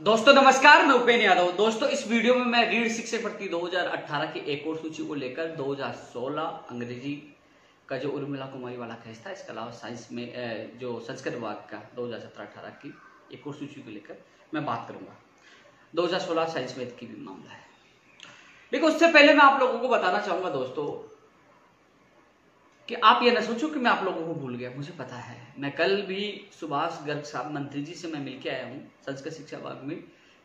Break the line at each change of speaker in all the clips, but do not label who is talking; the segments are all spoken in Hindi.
दोस्तों नमस्कार, मैं उपेंद्र यादव। दोस्तों इस वीडियो में मैं रीड शिक्षक भर्ती 2018 की एक और सूची को लेकर 2016 अंग्रेजी का जो उर्मिला कुमारी वाला केस था, इसके अलावा साइंस में जो संस्कृत विभाग का 2017-18 की एक और सूची को लेकर मैं बात करूंगा। 2016 साइंस मैथ की भी मामला है। देखो, उससे पहले मैं आप लोगों को बताना चाहूंगा दोस्तों कि आप ये ना सोचो कि मैं आप लोगों को भूल गया। मुझे पता है, मैं कल भी सुभाष गर्ग साहब मंत्री जी से मैं मिलके आया हूँ संस्कृत शिक्षा विभाग में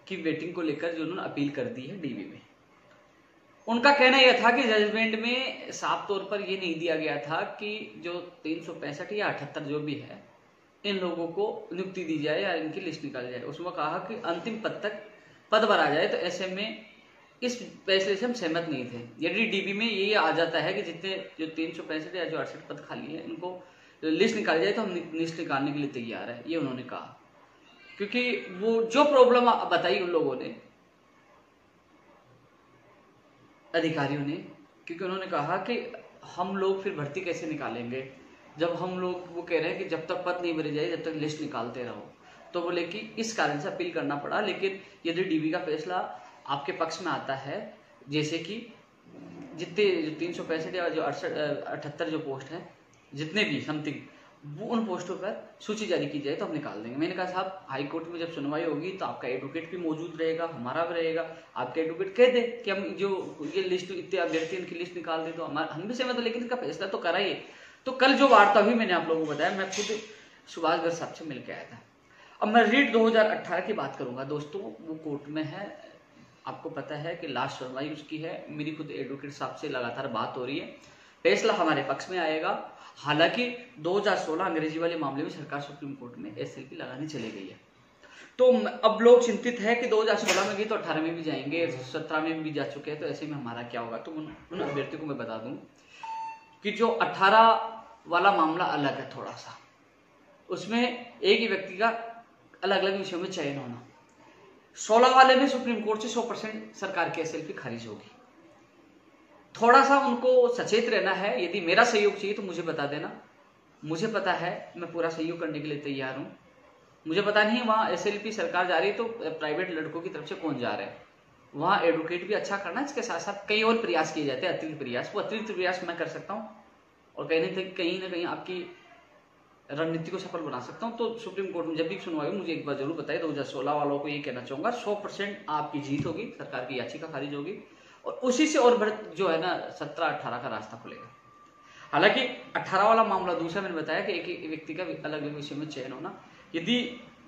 कि वेटिंग को लेकर जो उन्होंने अपील कर दी है डीवी में। उनका कहना यह था कि जजमेंट में साफ तौर पर यह नहीं दिया गया था कि जो 365 या 78 जो भी है इन लोगों को नियुक्ति दी जाए या इनकी लिस्ट निकाली जाए। उसमें कहा कि अंतिम पद तक पद भरा जाए। तो ऐसे में इस फैसले से हम सहमत नहीं थे। यदि डीबी में ये आ जाता है कि जितने जो 365 या जो 68 पद खाली है इनको लिस्ट निकाली जाए तो हम लिस्ट निकालने के लिए तैयार है, ये उन्होंने कहा। क्योंकि वो जो प्रॉब्लम बताई उन लोगों ने, अधिकारियों ने, क्योंकि उन्होंने कहा कि हम लोग फिर भर्ती कैसे निकालेंगे जब हम लोग, वो कह रहे हैं कि जब तक पद नहीं भरे जाए जब तक लिस्ट निकालते रहो। तो बोले कि इस कारण से अपील करना पड़ा। लेकिन यदि डीबी का फैसला आपके पक्ष में आता है, जैसे कि जितने जो 365 या जो 78 जो पोस्ट है, जितने भी समथिंग, वो उन पोस्टों पर सूची जारी की जाए तो हम निकाल देंगे। मैंने कहा साहब, हाई कोर्ट में जब सुनवाई होगी तो आपका एडवोकेट भी मौजूद रहेगा, हमारा भी रहेगा। आपके एडवोकेट कह दे कि हम जो ये लिस्ट इतने अभ्यर्थी इनकी लिस्ट निकाल दे तो हम भी सहमत, लेकिन इसका फैसला तो कराइए। तो कल जो वार्ता हुई मैंने आप लोगों को बताया, मैं खुद सुभाष गर्ग साहब से मिल के आया था। अब मैं रीड 2018 की बात करूंगा दोस्तों, वो कोर्ट में है। आपको पता है कि लास्ट सुनवाई उसकी है। मेरी खुद एडवोकेट साहब से लगातार बात हो रही है, फैसला हमारे पक्ष में आएगा। हालांकि 2016 अंग्रेजी वाले मामले में सरकार सुप्रीम कोर्ट में एसएलपी लगाने चली गई है। तो अब लोग चिंतित है कि 2016 में गई तो 18 में भी जाएंगे, 17 में भी जा चुके हैं, तो ऐसे में हमारा क्या होगा। तो उन अभ्यर्थी को मैं बता दूं कि जो 18 वाला मामला अलग है थोड़ा सा, उसमें एक ही व्यक्ति का अलग अलग विषयों में चयन होना। 16 वाले में सुप्रीम कोर्ट से 100% सरकार की एसएलपी खारिज होगी। थोड़ा सा उनको सचेत रहना है। यदि मेरा सहयोग चाहिए तो मुझे बता देना, मुझे पता है, मैं पूरा सहयोग करने के लिए तैयार हूं। मुझे पता नहीं वहां एसएलपी सरकार जा रही है तो प्राइवेट लड़कों की तरफ से कौन जा रहा है, वहां एडवोकेट भी अच्छा करना। इसके साथ साथ कई और प्रयास किए जाते हैं, अतिरिक्त प्रयास। वो अतिरिक्त प्रयास मैं कर सकता हूँ और कहीं ना कहीं आपकी रणनीति को सफल बना सकता हूं। तो सुप्रीम कोर्ट में जब भी सुनवाई हो मुझे एक बार जरूर बताइए। 2016 वालों को ये कहना चाहूंगा, 100% आपकी जीत होगी, सरकार की याचिका खारिज होगी और उसी से और बढ़त जो है ना 17-18 का रास्ता खुलेगा। हालांकि 18 वाला मामला दूसरा मैंने बताया कि एक व्यक्ति का अलग अलग विषय में चयन होना। यदि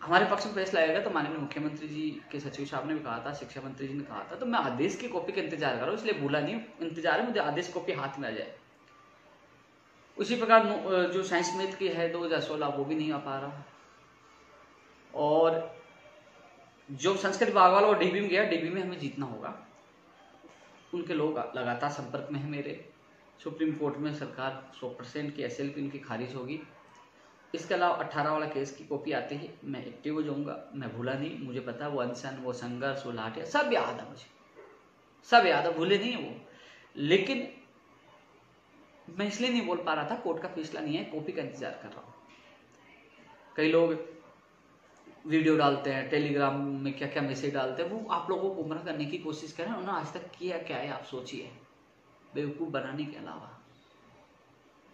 हमारे पक्ष में फैसला आएगा तो माननीय मुख्यमंत्री जी के सचिव साहब ने भी कहा था, शिक्षा मंत्री जी ने कहा था, तो मैं आदेश की कॉपी का इंतजार कर रहा हूँ, इसलिए भूला नहीं, इंतजार है मुझे आदेश कॉपी हाथ में आ जाए। उसी प्रकार जो साइंस मैथ की है 2016 वो भी नहीं आ पा रहा। और जो संस्कृत विभाग वाला वो डीबी में गया, डीबी में हमें जीतना होगा। उनके लोग लगातार संपर्क में है मेरे। सुप्रीम कोर्ट में सरकार 100% की एसएलपी उनकी खारिज होगी। इसके अलावा 18 वाला केस की कॉपी आते ही मैं एक्टिव हो जाऊंगा। मैं भूला नहीं, मुझे पता वो अनशन, वो संघर्ष, वो लाठियां सब याद है, मुझे सब याद है, भूले नहीं है वो। लेकिन मैं इसलिए नहीं बोल पा रहा था, कोर्ट का फैसला नहीं है, कॉपी का इंतजार कर रहा हूं। कई लोग वीडियो डालते हैं, टेलीग्राम में क्या क्या मैसेज डालते हैं, वो आप लोगों को गुमराह करने की कोशिश कर रहे हैं। उन्होंने आज तक किया क्या है आप सोचिए, बेवकूफ बनाने के अलावा।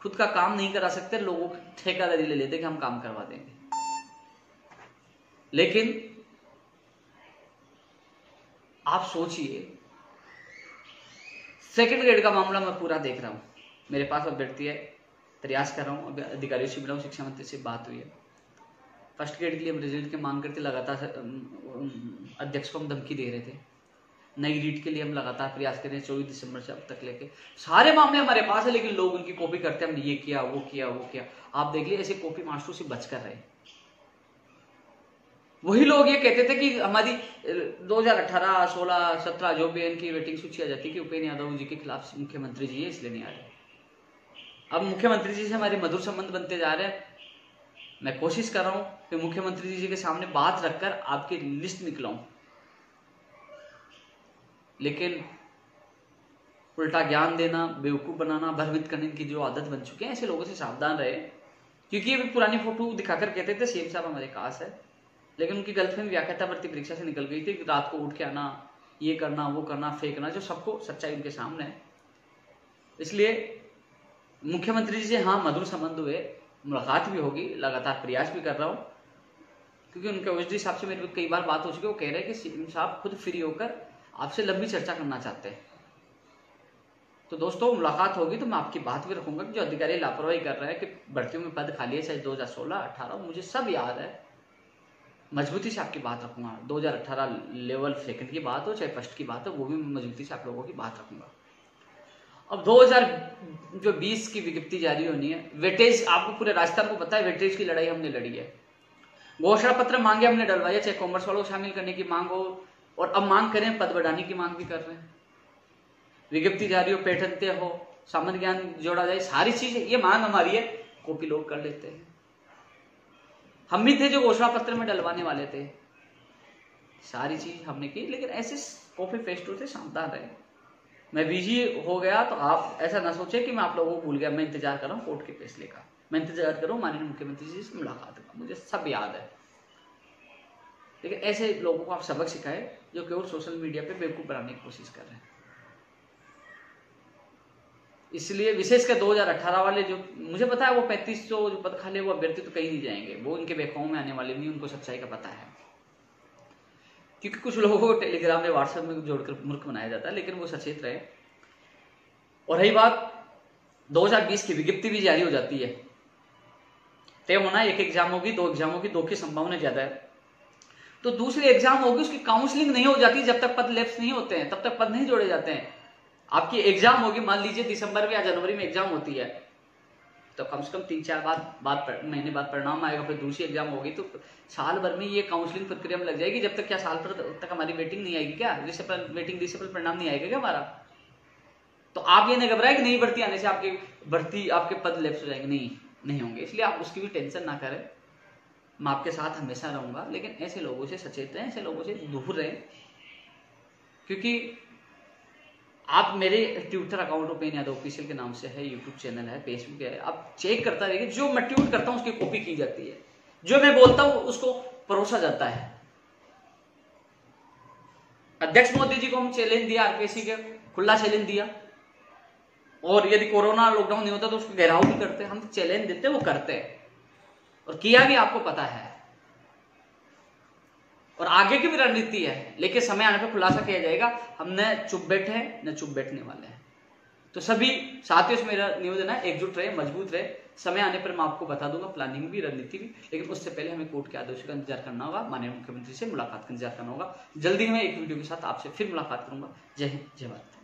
खुद का काम नहीं करा सकते, लोगों की ठेकेदारी ले लेते कि हम काम करवा देंगे। लेकिन आप सोचिए, सेकंड ग्रेड का मामला मैं पूरा देख रहा हूं, मेरे पास अभ्यर्थी है, प्रयास कर रहा हूँ, अधिकारियों से मिला हूँ, शिक्षा मंत्री से बात हुई है। फर्स्ट ग्रेड के लिए हम रिजल्ट की मांग करते, लगातार अध्यक्ष को हम धमकी दे रहे थे। नई रीट के लिए हम लगातार प्रयास कर रहे हैं 24 दिसंबर से अब तक लेके। सारे मामले हमारे पास है, लेकिन लोग उनकी कॉपी करते हैं, हमने ये किया वो किया वो किया। आप देख लीजिए, ऐसे कॉपी मास्टरों से बच कर रहे। वही लोग ये कहते थे कि हमारी 2018, 16, 17 जो भी इनकी वेटिंग सूची आ जाती कि उपेंद्र यादव जी के खिलाफ मुख्यमंत्री जी है इसलिए नहीं आ रहे। अब मुख्यमंत्री जी से हमारे मधुर संबंध बनते जा रहे हैं। मैं कोशिश कर रहा हूं कि मुख्यमंत्री जी के सामने बात रखकर आपकी लिस्ट निकलाऊं, लेकिन उल्टा ज्ञान देना, बेवकूफ बनाना, भ्रमित करने की जो आदत बन चुकी है, ऐसे लोगों से सावधान रहे। क्योंकि ये भी पुरानी फोटो दिखाकर कहते थे सीएम साहब हमारे पास है, लेकिन उनकी गलतफहमी व्याख्याता भर्ती परीक्षा से निकल गई थी कि रात को उठ के आना, ये करना, वो करना, फेंकना, जो सबको सच्चाई उनके सामने है। इसलिए मुख्यमंत्री जी से हाँ मधुर संबंध हुए, मुलाकात भी होगी, लगातार प्रयास भी कर रहा हूँ, क्योंकि उनके ओएसडी साहब से मेरी कई बार बात हो चुकी है। वो कह रहे हैं कि सीएम साहब खुद फ्री होकर आपसे लंबी चर्चा करना चाहते हैं। तो दोस्तों मुलाकात होगी तो मैं आपकी बात भी रखूंगा कि जो अधिकारी लापरवाही कर रहे हैं कि भर्तियों में पद खाली है, चाहे 2016, 18, मुझे सब याद है, मजबूती से आपकी बात रखूंगा। 2018 लेवल सेकंड की बात हो चाहे फर्स्ट की बात हो, वो भी मजबूती से आप लोगों की बात रखूंगा। अब 2020 की विज्ञप्ति जारी होनी है। वेटेज आपको पूरे राजस्थान को पता है, वेटेज की लड़ाई हमने लड़ी है। घोषणा पत्र मांगे हमने डलवाई है, चाहे कॉमर्स वालों को शामिल करने की मांग हो, और अब मांग करें पद बढ़ाने की मांग भी कर रहे हैं। विज्ञप्ति जारी हो, पैटर्न तय हो, सामान्य ज्ञान जोड़ा जाए, सारी चीजें ये मांग हमारी है, कॉपी लोग कर लेते हैं। हम भी थे जो घोषणा पत्र में डलवाने वाले थे, सारी चीज हमने की, लेकिन ऐसे कॉपी पेस्ट से सावधान रहे। मैं बिजी हो गया तो आप ऐसा ना सोचे कि मैं आप लोगों को भूल गया। मैं इंतजार कर रहा हूँ कोर्ट के फैसले का, मैं इंतजार कर रहा हूँ माननीय मुख्यमंत्री जी से मुलाकात का, मुझे सब याद है। लेकिन ऐसे लोगों को आप सबक सिखाए जो केवल सोशल मीडिया पे बेवकूफ बनाने की कोशिश कर रहे हैं। इसलिए विशेषकर 2018 वाले, जो मुझे पता है वो 3500 जो पद खाली, वो अभ्यर्थी तो कहीं नहीं जाएंगे, वो उनके बेखाओं में आने वाले नहीं, उनको सच्चाई का पता है। क्योंकि कुछ लोगों को टेलीग्राम में, व्हाट्सएप में जोड़कर मूर्ख बनाया जाता है, लेकिन वो सचेत रहे। और रही बात 2020 की विज्ञप्ति भी जारी हो जाती है, तय होना एक एग्जाम होगी, 2 एग्जाम होगी, 2 की संभावना ज्यादा है। तो दूसरी एग्जाम होगी, उसकी काउंसलिंग नहीं हो जाती जब तक पद लैप्स नहीं होते हैं, तब तक पद नहीं जोड़े जाते हैं। आपकी एग्जाम होगी, मान लीजिए दिसंबर में या जनवरी में एग्जाम होती है, तो कम से कम 3-4 महीने बाद परिणाम आएगा, फिर दूसरी एग्जाम होगी, तो साल भर में ये काउंसलिंग प्रक्रिया में लग जाएगी। जब तक क्या साल भर तक हमारी वेटिंग नहीं आएगी क्या, रिसेप्शनल परिणाम नहीं आएगा क्या हमारा? तो आप ये नहीं घबराए कि नई भर्ती आने से आपके पद लैप्स हो जाएंगे, नहीं होंगे। इसलिए आप उसकी भी टेंशन ना करें, मैं आपके साथ हमेशा रहूंगा। लेकिन ऐसे लोगों से सचेत रहें, ऐसे लोगों से दूर रहें, क्योंकि आप मेरे Twitter account open Yadav official के नाम से है, यूट्यूब चैनल है, फेसबुक है, आप चेक करता रहिए। जो मैं ट्वीट करता हूं उसकी कॉपी की जाती है, जो मैं बोलता हूं उसको परोसा जाता है। अध्यक्ष मोदी जी को हम चैलेंज दिया, आरपीएससी के खुला चैलेंज दिया, और यदि कोरोना लॉकडाउन नहीं होता तो उसको घेराव भी करते। हम चैलेंज देते, वो करते, और किया भी, आपको पता है। और आगे की भी रणनीति है, लेकिन समय आने पर खुलासा किया जाएगा। हम न चुप बैठे हैं न चुप बैठने वाले हैं। तो सभी साथियों से मेरा निवेदन है, एकजुट रहे, मजबूत रहे। समय आने पर मैं आपको बता दूंगा, प्लानिंग भी, रणनीति भी, लेकिन उससे पहले हमें कोर्ट के आदेश का इंतजार करना होगा, माननीय मुख्यमंत्री से मुलाकात का इंतजार करना होगा। जल्दी मैं एक वीडियो के साथ आपसे फिर मुलाकात करूंगा। जय हिंद, जय भारत।